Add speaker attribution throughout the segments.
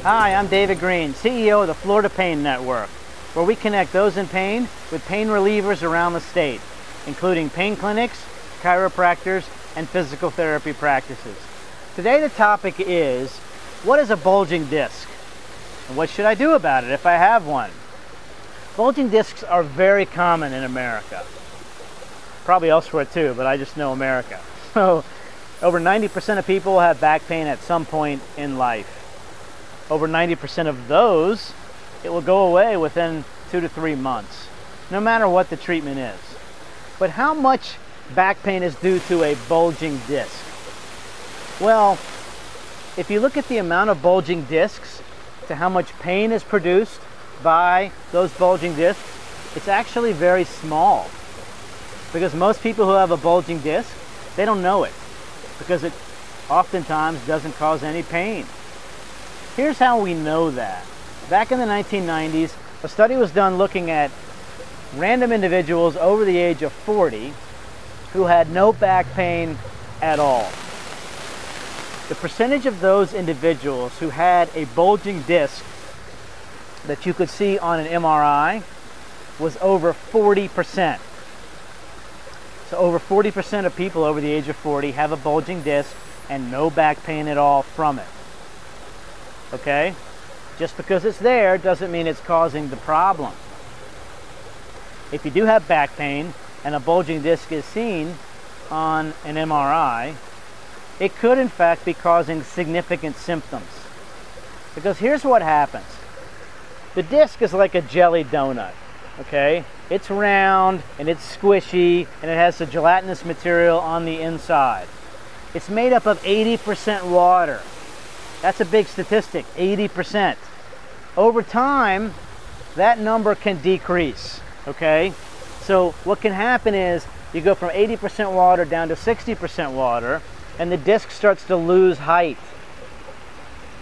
Speaker 1: Hi, I'm David Greene, CEO of the Florida Pain Network, where we connect those in pain with pain relievers around the state, including pain clinics, chiropractors, and physical therapy practices. Today the topic is, what is a bulging disc? And what should I do about it if I have one? Bulging discs are very common in America. Probably elsewhere too, but I just know America. So, over 90% of people have back pain at some point in life. Over 90% of those, it will go away within 2 to 3 months, no matter what the treatment is. But how much back pain is due to a bulging disc? Well, if you look at the amount of bulging discs to how much pain is produced by those bulging discs, it's actually very small. Because most people who have a bulging disc, they don't know it, because it oftentimes doesn't cause any pain. Here's how we know that. Back in the 1990s, a study was done looking at random individuals over the age of 40 who had no back pain at all. The percentage of those individuals who had a bulging disc that you could see on an MRI was over 40%. So over 40% of people over the age of 40 have a bulging disc and no back pain at all from it. Okay? Just because it's there doesn't mean it's causing the problem. If you do have back pain and a bulging disc is seen on an MRI, it could in fact be causing significant symptoms. Because here's what happens. The disc is like a jelly donut, okay? It's round and it's squishy and it has a gelatinous material on the inside. It's made up of 80% water. That's a big statistic, 80%. Over time, that number can decrease, okay? So what can happen is you go from 80% water down to 60% water, and the disc starts to lose height.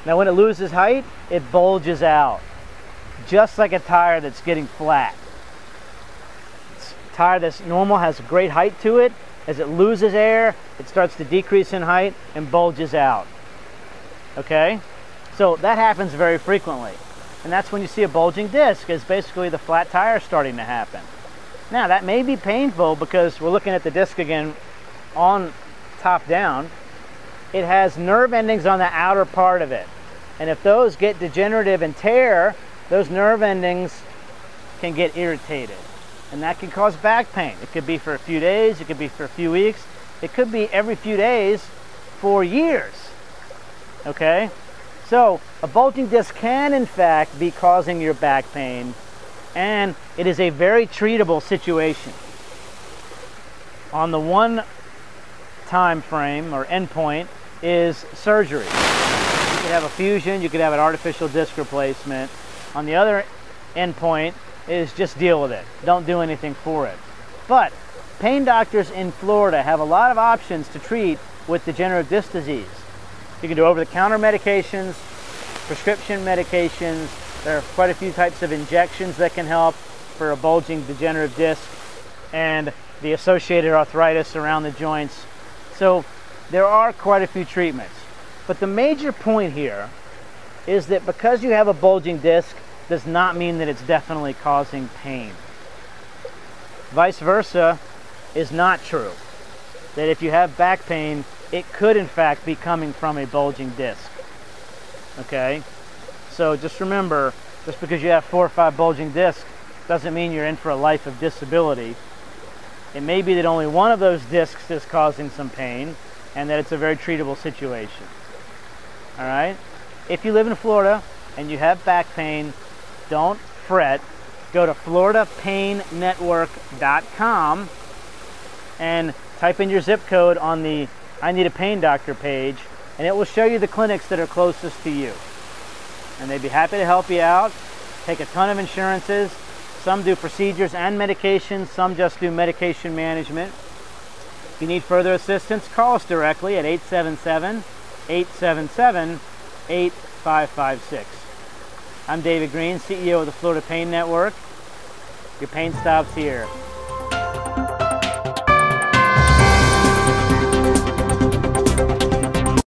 Speaker 1: Now when it loses height, it bulges out, just like a tire that's getting flat. A tire that's normal has great height to it. As it loses air, it starts to decrease in height and bulges out. Okay? So that happens very frequently. And that's when you see a bulging disc, is basically the flat tire starting to happen. Now that may be painful because we're looking at the disc again on top down. It has nerve endings on the outer part of it. And if those get degenerative and tear, those nerve endings can get irritated. And that can cause back pain. It could be for a few days, it could be for a few weeks, it could be every few days for years. Okay? So, a bulging disc can in fact be causing your back pain, and it is a very treatable situation. On the one time frame or endpoint is surgery. You could have a fusion, you could have an artificial disc replacement. On the other endpoint is just deal with it. Don't do anything for it. But pain doctors in Florida have a lot of options to treat with degenerative disc disease. You can do over-the-counter medications, prescription medications. There are quite a few types of injections that can help for a bulging degenerative disc and the associated arthritis around the joints. So there are quite a few treatments. But the major point here is that because you have a bulging disc does not mean that it's definitely causing pain. Vice versa is not true. That if you have back pain, it could in fact be coming from a bulging disc. Okay? So just remember, just because you have 4 or 5 bulging discs doesn't mean you're in for a life of disability. It may be that only one of those discs is causing some pain and that it's a very treatable situation. Alright? If you live in Florida and you have back pain, don't fret. Go to floridapainnetwork.com and type in your zip code on the I Need a Pain Doctor page, and it will show you the clinics that are closest to you. And they'd be happy to help you out. Take a ton of insurances. Some do procedures and medications. Some just do medication management. If you need further assistance, call us directly at 877-877-8556. I'm David Greene, CEO of the Florida Pain Network. Your pain stops here.